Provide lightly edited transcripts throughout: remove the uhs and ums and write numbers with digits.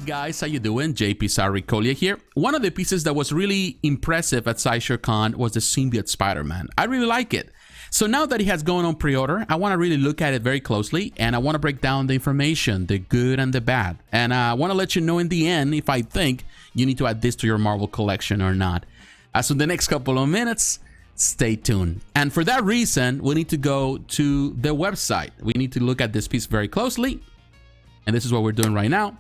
guys, how you doing? jpsarrireviews here. One of the pieces that was really impressive at Sideshow Con was the Symbiote Spider-Man. I really like it. So now that it has gone on pre-order, I want to really look at it very closely, and I want to break down the information, the good and the bad. And I want to let you know in the end if I think you need to add this to your Marvel collection or not. So the next couple of minutes, stay tuned. And for that reason, we need to go to the website. We need to look at this piece very closely. And this is what we're doing right now.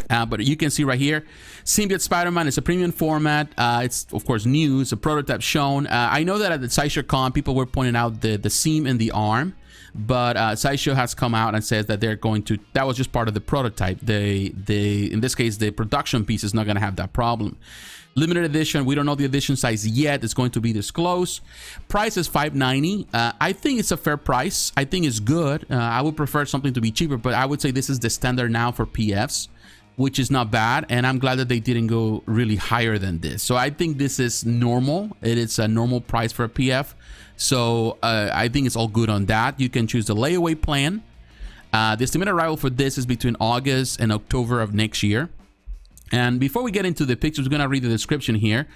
But you can see right here, Symbiote Spider-Man is a premium format. It's, of course, new. It's a prototype shown. I know that at the Sideshow Con, people were pointing out the seam in the arm. But Sideshow has come out and says that they're going to... That was just part of the prototype. In this case, the production piece is not going to have that problem. Limited edition, we don't know the edition size yet. It's going to be disclosed. Price is $5.90. I think it's a fair price. I think it's good. I would prefer something to be cheaper, but I would say this is the standard now for PFs, which is not bad, and I'm glad that they didn't go really higher than this. So I think this is normal. It is a normal price for a PF. So I think it's all good on that. You can choose the layaway plan. The estimated arrival for this is between August and October of next year. And before we get into the pictures, we're going to read the description here.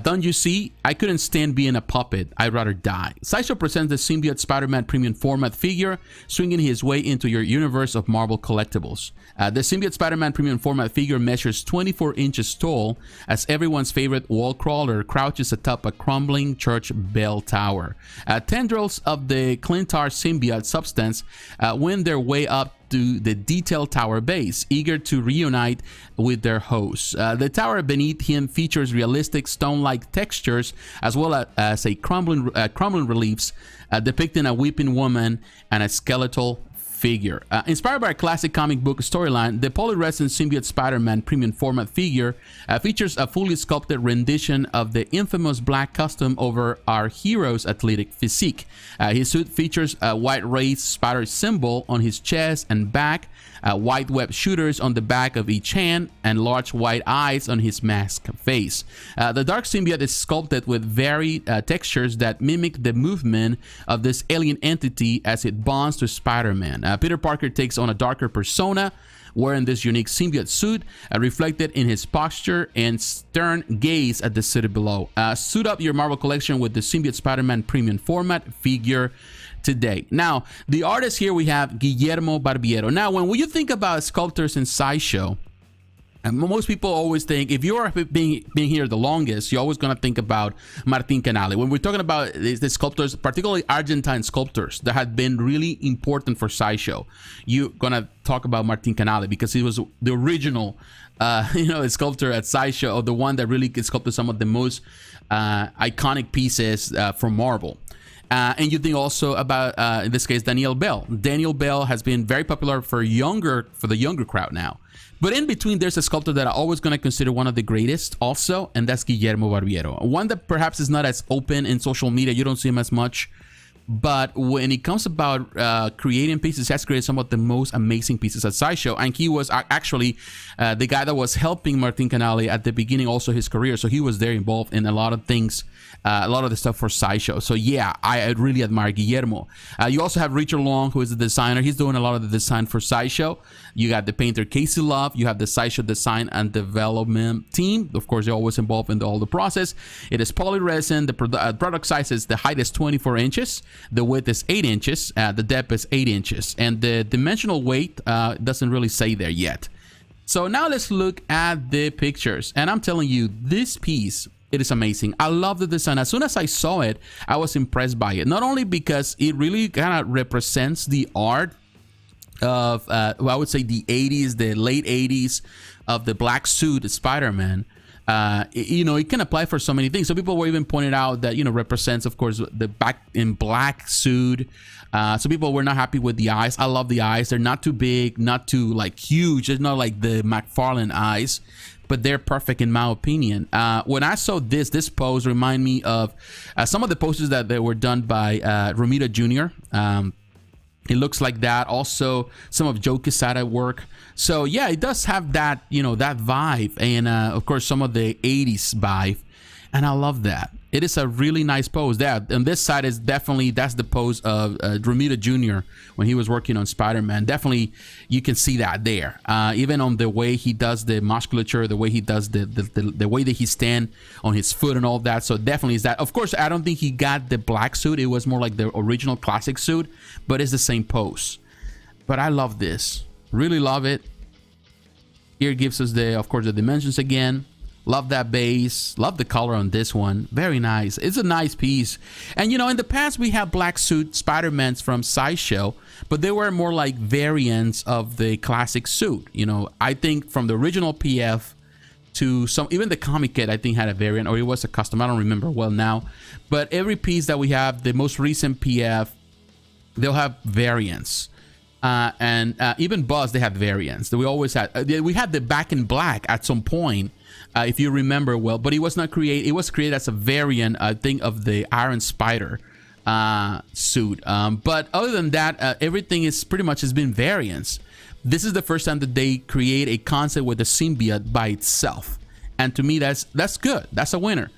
Don't you see? I couldn't stand being a puppet. I'd rather die. Sideshow presents the Symbiote Spider-Man premium format figure, swinging his way into your universe of Marvel collectibles. The Symbiote Spider-Man premium format figure measures 24 inches tall as everyone's favorite wall crawler crouches atop a crumbling church bell tower. Tendrils of the Clintar symbiote substance win their way up to the detailed tower base, eager to reunite with their hosts. The tower beneath him features realistic stone-like textures as well as a crumbling reliefs depicting a weeping woman and a skeletal figure. Inspired by a classic comic book storyline, the polyresin Symbiote Spider-Man premium format figure features a fully sculpted rendition of the infamous black custom over our hero's athletic physique. His suit features a white raised spider symbol on his chest and back, white web shooters on the back of each hand, and large white eyes on his masked face. The dark symbiote is sculpted with varied textures that mimic the movement of this alien entity as it bonds to Spider-Man. Peter Parker takes on a darker persona, wearing this unique symbiote suit, reflected in his posture and stern gaze at the city below. Suit up your Marvel collection with the Symbiote Spider-Man premium format figure today. Now, the artist here we have Guillermo Barbiero. Now, when you think about sculptors in Sideshow, and most people always think, if you're being here the longest, you're always going to think about Martin Canale. When we're talking about the sculptors, particularly Argentine sculptors that have been really important for Sideshow, you're going to talk about Martin Canale because he was the original sculptor at Sideshow, or the one that really sculpted some of the most iconic pieces from Marvel. And you think also about, in this case, Daniel Bell. Daniel Bell has been very popular for the younger crowd now. But in between, there's a sculptor that I'm always going to consider one of the greatest also, and that's Guillermo Barbiero. One that perhaps is not as open in social media. You don't see him as much. But when it comes about creating pieces, he has created some of the most amazing pieces at Sideshow. And he was actually the guy that was helping Martin Canale at the beginning, also his career. So he was there involved in a lot of things, a lot of the stuff for Sideshow. So yeah, I really admire Guillermo. You also have Richard Long, who is the designer. He's doing a lot of the design for Sideshow. You got the painter Casey Love. You have the Sideshow design and development team. Of course, they're always involved in all the process. It is polyresin. The product size is, the height is 24 inches. The width is 8 inches. The depth is 8 inches. And the dimensional weight doesn't really say there yet. So now let's look at the pictures. And I'm telling you, this piece, it is amazing. I love the design. As soon as I saw it, I was impressed by it. Not only because it really kind of represents the art of, I would say the 80s, the late 80s of the black suit Spider-Man. It can apply for so many things. So people were even pointing out that, represents, of course, the back in black suit. So people were not happy with the eyes. I love the eyes. They're not too big, not too huge. It's not like the McFarlane eyes, but they're perfect in my opinion. When I saw this pose remind me of some of the poses that were done by Romita Jr. It looks like that. Also, some of Joe Quesada work. So yeah, it does have that, that vibe, and of course some of the 80s vibe. And I love that. It is a really nice pose. That on this side is definitely, that's the pose of Romita Jr. when he was working on Spider-Man. Definitely, you can see that there. Even on the way he does the musculature, the way he does the way that he stand on his foot and all that. So definitely is that. Of course, I don't think he got the black suit. It was more like the original classic suit, but it's the same pose. But I love this. Really love it. Here gives us the, of course, the dimensions again. Love that base. Love the color on this one. Very nice. It's a nice piece. And you know, in the past we had black suit Spider-Mans from Sideshow, but they were more like variants of the classic suit. You know, I think from the original PF to some, even the comic kit I think had a variant, or it was a custom. I don't remember well now. But every piece that we have, the most recent PF, they'll have variants. Even Buzz, they have variants. We always had. We had the Back in Black at some point, if you remember well. But it was not created. It was created as a variant, I think, of the Iron Spider suit. But other than that, everything is pretty much has been variants. This is the first time that they create a concept with the symbiote by itself, and to me, that's good. That's a winner.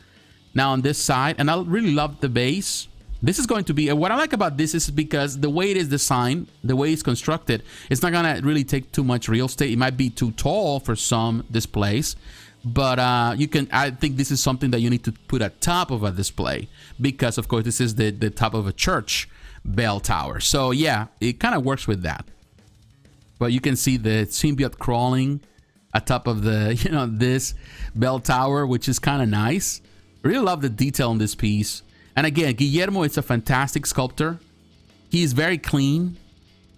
Now on this side, and I really love the base. This is going to be, what I like about this is because the way it is designed, the way it's constructed, it's not gonna really take too much real estate. It might be too tall for some displays, but you can, I think this is something that you need to put at top of a display, because of course this is the top of a church bell tower. So yeah, it kind of works with that. But you can see the symbiote crawling atop of the, you know, this bell tower, which is kind of nice. Really love the detail on this piece. And again, Guillermo is a fantastic sculptor. He is very clean,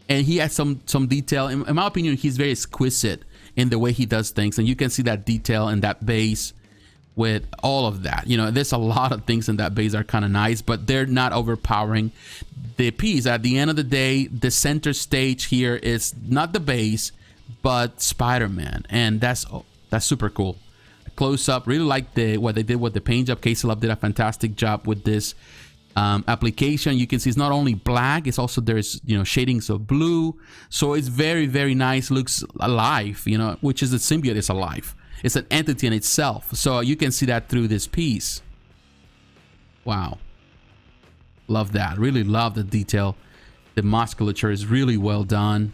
and he has some detail. In my opinion, he's very exquisite in the way he does things, and you can see that detail in that base with all of that. You know, there's a lot of things in that base that are kind of nice, but they're not overpowering the piece. At the end of the day, the center stage here is not the base, but Spider-Man, and that's super cool. Close up, really like what they did with the paint job. K-Celeb did a fantastic job with this application. You can see it's not only black, it's also there's, you know, shadings of blue, so it's very, very nice. Looks alive, you know, which is the symbiote is alive. It's an entity in itself, so you can see that through this piece. Wow, love that. Really love the detail. The musculature is really well done.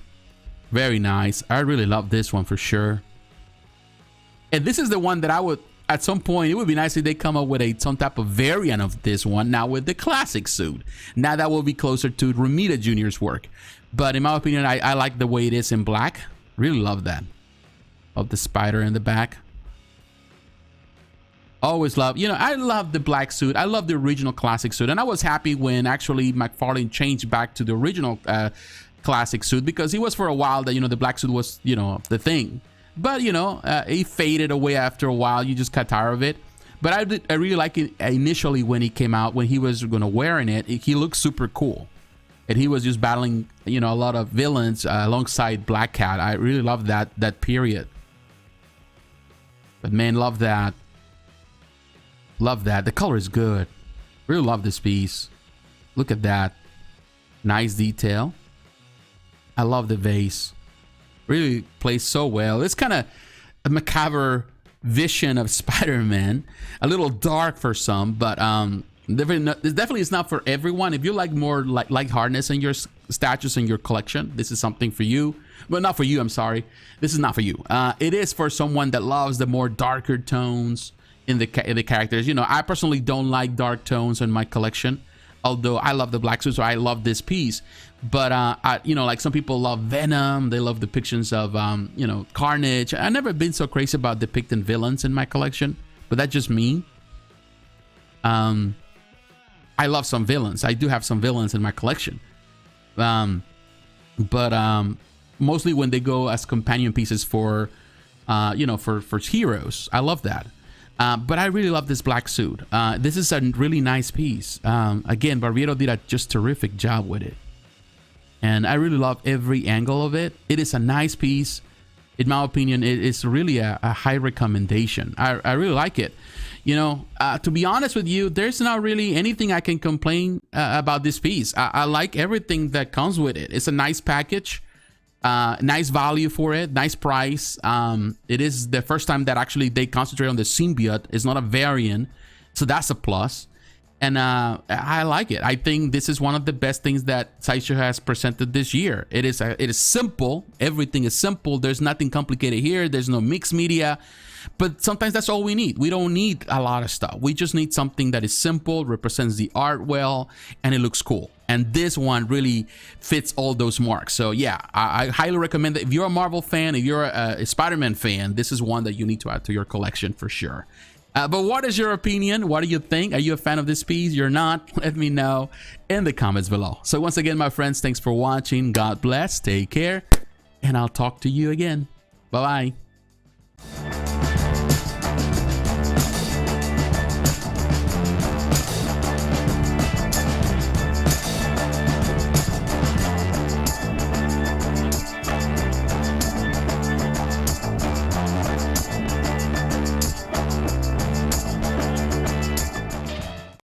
Very nice. I really love this one for sure. And this is the one that I would, at some point, it would be nice if they come up with some type of variant of this one, now with the classic suit. Now that will be closer to Romita Jr.'s work. But in my opinion, I like the way it is in black. Really love that. Of the spider in the back. Always love, you know, I love the black suit. I love the original classic suit. And I was happy when actually McFarlane changed back to the original classic suit, because it was for a while that, you know, the black suit was, you know, the thing. But, you know, it faded away after a while. You just got tired of it. But I really like it initially when he came out, when he was going to wearing it. He looked super cool. And he was just battling, you know, a lot of villains alongside Black Cat. I really love that period. But man, love that. Love that. The color is good. Really love this piece. Look at that. Nice detail. I love the vase. Really plays so well. It's kind of a macabre vision of Spider-Man, a little dark for some, but definitely it's not for everyone. If you like more lightheartedness in your statues in your collection, this is something for you. Well, not for you, I'm sorry. This is not for you. It is for someone that loves the more darker tones in the characters. You know, I personally don't like dark tones in my collection, although I love the black suit, so I love this piece. But you know, like some people love Venom, they love depictions of you know, Carnage. I've never been so crazy about depicting villains in my collection, but that's just me. I love some villains. I do have some villains in my collection, but mostly when they go as companion pieces for you know, for heroes. I love that. But I really love this black suit. This is a really nice piece. Again, Barbiero did a just terrific job with it. And I really love every angle of it. It is a nice piece. In my opinion, it is really a high recommendation. I really like it. You know, to be honest with you, there's not really anything I can complain about this piece. I like everything that comes with it. It's a nice package. Nice value for it, nice price. It is the first time that actually they concentrate on the symbiote. It's not a variant. So that's a plus. And I like it. I think this is one of the best things that Sideshow has presented this year. It is simple. Everything is simple. There's nothing complicated here. There's no mixed media. But sometimes that's all we need. We don't need a lot of stuff. We just need something that is simple, represents the art well, and it looks cool. And this one really fits all those marks. So yeah, I highly recommend that. If you're a Marvel fan, if you're a Spider-Man fan, this is one that you need to add to your collection for sure. But what is your opinion? What do you think? Are you a fan of this piece? You're not? Let me know in the comments below. So once again, my friends, thanks for watching. God bless. Take care. And I'll talk to you again. Bye-bye.